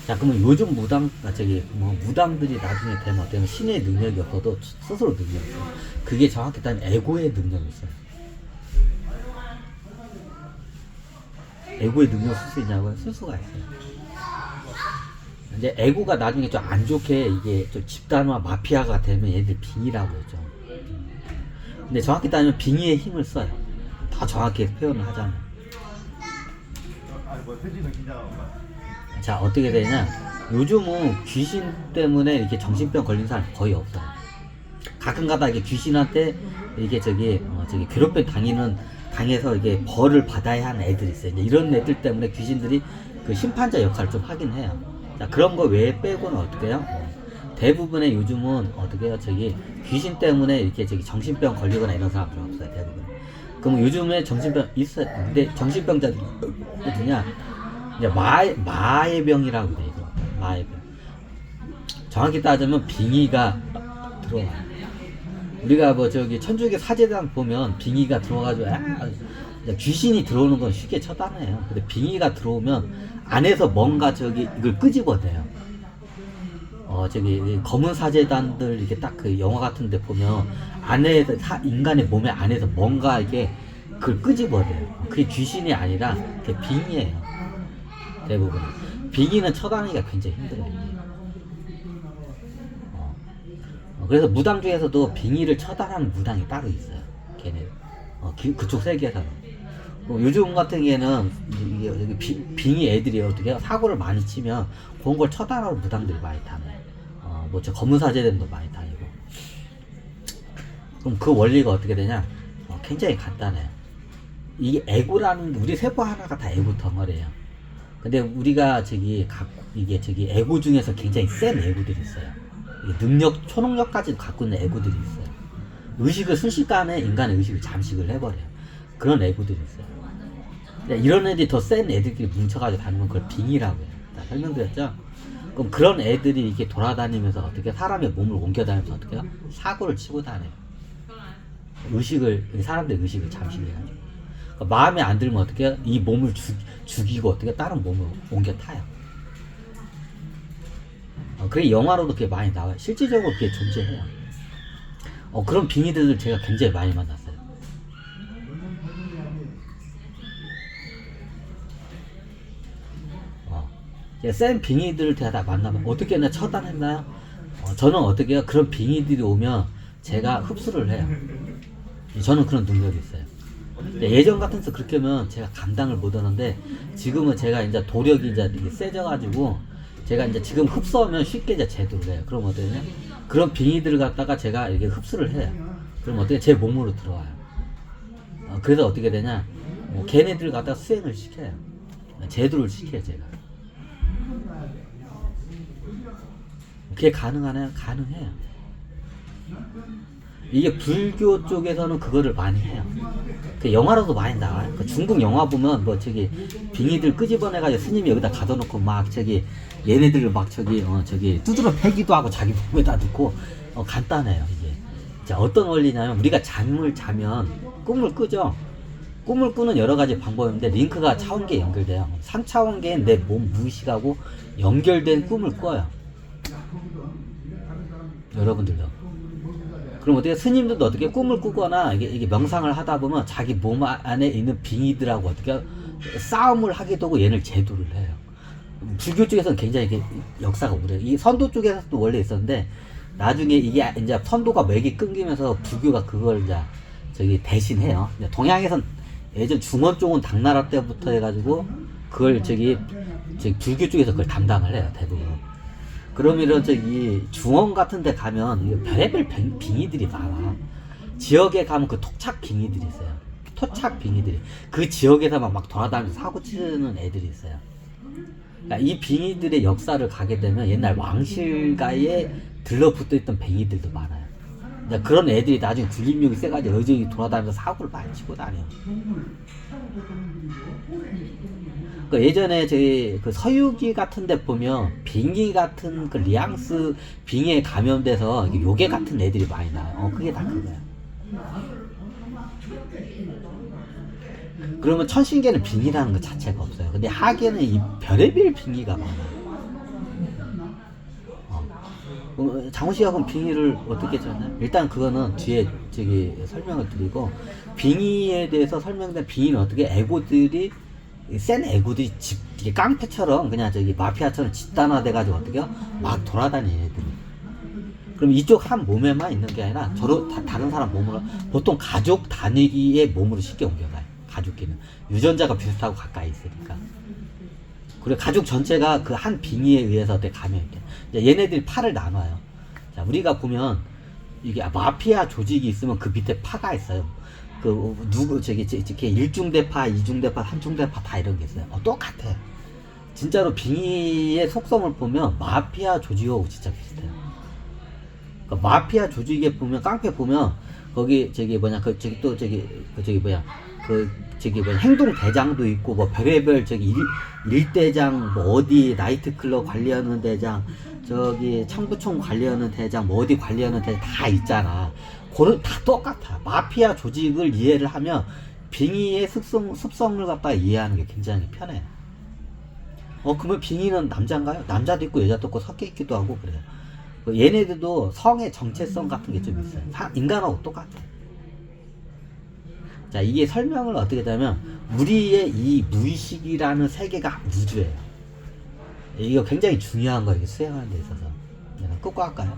자, 그러면 요즘 무당들이 나중에 되면 어때요? 신의 능력이 없어도 스스로 능력이 있어요. 그게 정확히 따면 에고의 능력이 있어요. 에고의 능력을 쓸 수 있냐고요? 쓸 수가 있어요. 이제 에고가 나중에 좀 안 좋게 이게 좀 집단화 마피아가 되면 얘들 빙의라고 했죠. 근데 정확히 따지면 빙의의 힘을 써요. 더 정확히 표현을 하자면. 자, 어떻게 되냐? 요즘은 귀신 때문에 이렇게 정신병 걸린 사람 거의 없어요. 가끔가다 이게 귀신한테 이게 저기 괴롭힘 당해서 이게 벌을 받아야 하는 애들이 있어요. 이제 이런 애들 때문에 귀신들이 그 심판자 역할을 좀 하긴 해요. 자, 그런 거 외에 빼고는 어떻게 해요? 대부분의 요즘은 어떻게 해요? 귀신 때문에 이렇게 정신병 걸리거나 이런 사람들 없어요. 대부분. 그럼 요즘에 정신병 있어요. 근데 정신병자들이 어디냐? 이제 마의 병이라고 그래요. 마의 병. 정확히 따지면 빙의가 들어와요. 우리가 천주교 사제단 보면 빙의가 들어가지고 귀신이 들어오는 건 쉽게 처단해요. 근데 빙의가 들어오면 안에서 뭔가 이걸 끄집어내요. 검은 사제단들 이렇게 딱 그 영화 같은데 보면 안에서 인간의 몸의 안에서 뭔가 이게 그걸 끄집어내요. 그게 귀신이 아니라 그게 빙의예요. 대부분 빙의는 처단하기가 굉장히 힘들어요. 그래서 무당 중에서도 빙의를 처단하는 무당이 따로 있어요. 걔네 그쪽 세계에서는. 요즘 같은 경우에는 빙의 애들이 어떻게 해요? 사고를 많이 치면 그런 걸 처단하러 무당들이 많이 다녀요. 저 검은 사제들도 많이 다니고. 그럼 그 원리가 어떻게 되냐? 굉장히 간단해요. 이게 에고라는 게 우리 세포 하나가 다 에고 덩어리예요. 근데 우리가 이게 에고 중에서 굉장히 센 에고들이 있어요. 초능력까지도 갖고 있는 에고들이 있어요. 의식을 순식간에 인간의 의식을 잠식을 해버려요. 그런 에고들이 있어요. 이런 애들이 더 센 애들끼리 뭉쳐가지고 다니면 그걸 빙의라고 해요. 다 설명드렸죠? 그럼 그런 애들이 이렇게 돌아다니면서 어떻게 사람의 몸을 옮겨다니면서 어떻게 해요? 사고를 치고 다녀요. 사람들의 의식을 잠식해가지고. 그러니까 마음에 안 들면 어떻게 해요? 이 몸을 죽이고 어떻게 다른 몸을 옮겨 타요. 그게 영화로도 그게 많이 나와요. 실질적으로 그게 존재해요. 그런 빙의들을 제가 굉장히 많이 만났어요. 센 빙의들을 제가 다 만나면 어떻게 했나 처단했나요? 저는 어떻게 해요? 그런 빙의들이 오면 제가 흡수를 해요. 저는 그런 능력이 있어요. 예전 같으면 그렇게 하면 제가 감당을 못 하는데 지금은 제가 이제 도력이 이제 세져가지고 제가 이제 지금 흡수하면 쉽게 이제 제도를 해요. 그럼 어떻게 되냐? 그런 빙의들을 갖다가 제가 이렇게 흡수를 해요. 그럼 어떻게 제 몸으로 들어와요. 그래서 어떻게 되냐? 걔네들 갖다가 수행을 시켜요. 제도를 시켜요, 제가. 그게 가능하나요? 가능해요. 이게 불교 쪽에서는 그거를 많이 해요. 그 영화로도 많이 나와요. 그 중국 영화 보면 빙의들 끄집어내가지고 스님이 여기다 가둬놓고 얘네들을 두드러 패기도 하고 자기 몸에다 넣고 간단해요. 이게 자, 어떤 원리냐면 우리가 잠을 자면 꿈을 꾸죠. 꿈을 꾸는 여러 가지 방법이 있는데 링크가 차원계에 연결돼요. 3차원계에 내 몸 무의식하고 연결된 꿈을 꿔요. 여러분들도. 그럼 어떻게 스님들도 어떻게 꿈을 꾸거나 이게 명상을 하다 보면 자기 몸 안에 있는 빙의들하고 어떻게 싸움을 하기도 하고 얘를 제도를 해요. 불교 쪽에서는 굉장히 역사가 오래요. 이 선도 쪽에서도 원래 있었는데 나중에 이게 이제 선도가 맥이 끊기면서 불교가 그걸 이제 대신해요. 동양에선 예전 중원 쪽은 당나라 때부터 해가지고 그걸 불교 쪽에서 그걸 담당을 해요, 대부분. 그러면 중원 같은 데 가면 별의별 빙의들이 많아. 지역에 가면 그 토착 빙의들이 있어요. 토착 빙의들이. 그 지역에서만 막 돌아다니면서 사고 치는 애들이 있어요. 그러니까 이 빙의들의 역사를 가게 되면 옛날 왕실가에 들러붙어 있던 빙의들도 많아요. 그런 애들이 나중에 군림력이 세가지고 여전히 돌아다니면서 사고를 많이 치고 다녀요. 예전에 그 서유기 같은 데 보면 빙의 같은 그 리앙스 빙의에 감염돼서 요괴 같은 애들이 많이 나와요. 그게 다 그거야. 그러면 천신계는 빙의라는 것 자체가 없어요. 근데 하계는 이 별의별 빙의가 많아요. 장훈 씨가 그럼 빙의를 어떻게 쳤나요? 일단 그거는 뒤에 저기 설명을 드리고, 빙의에 대해서 설명된 빙의는 어떻게 에고들이 센 애고들이 이게 깡패처럼 그냥 저기 마피아처럼 집단화돼가지고 어떻게 막 돌아다니는 애들이. 그럼 이쪽 한 몸에만 있는 게 아니라 다른 사람 몸으로, 보통 가족 단위의 몸으로 쉽게 옮겨가요. 가족끼는 유전자가 비슷하고 가까이 있으니까. 그리고 가족 전체가 그 한 빙의에 의해서 어떻게 감염이 돼. 이제 얘네들이 파를 나눠요. 자, 우리가 보면 이게 마피아 조직이 있으면 그 밑에 파가 있어요. 저기 1중대파, 2중대파, 3중대파 다 이런 게 있어요. 똑같아. 진짜로 빙의의 속성을 보면 마피아 조직하고 진짜 비슷해요. 그러니까 마피아 조직에 보면, 깡패 보면, 거기, 행동 대장도 있고, 뭐, 별의별, 일대장, 뭐, 어디, 나이트클럽 관리하는 대장, 청부총 관리하는 대장, 뭐, 어디 관리하는 대장 다 있잖아. 그건 다 똑같아. 마피아 조직을 이해를 하면, 빙의의 습성을 갖다가 이해하는 게 굉장히 편해. 그러면 빙의는 남자인가요? 남자도 있고, 여자도 있고, 섞여 있기도 하고, 그래요. 얘네들도 성의 정체성 같은 게 좀 있어요. 인간하고 똑같아. 자, 이게 설명을 어떻게 하냐면, 우리의 이 무의식이라는 세계가 우주예요. 이거 굉장히 중요한 거예요. 수행하는 데 있어서. 내가 끄고 할까요?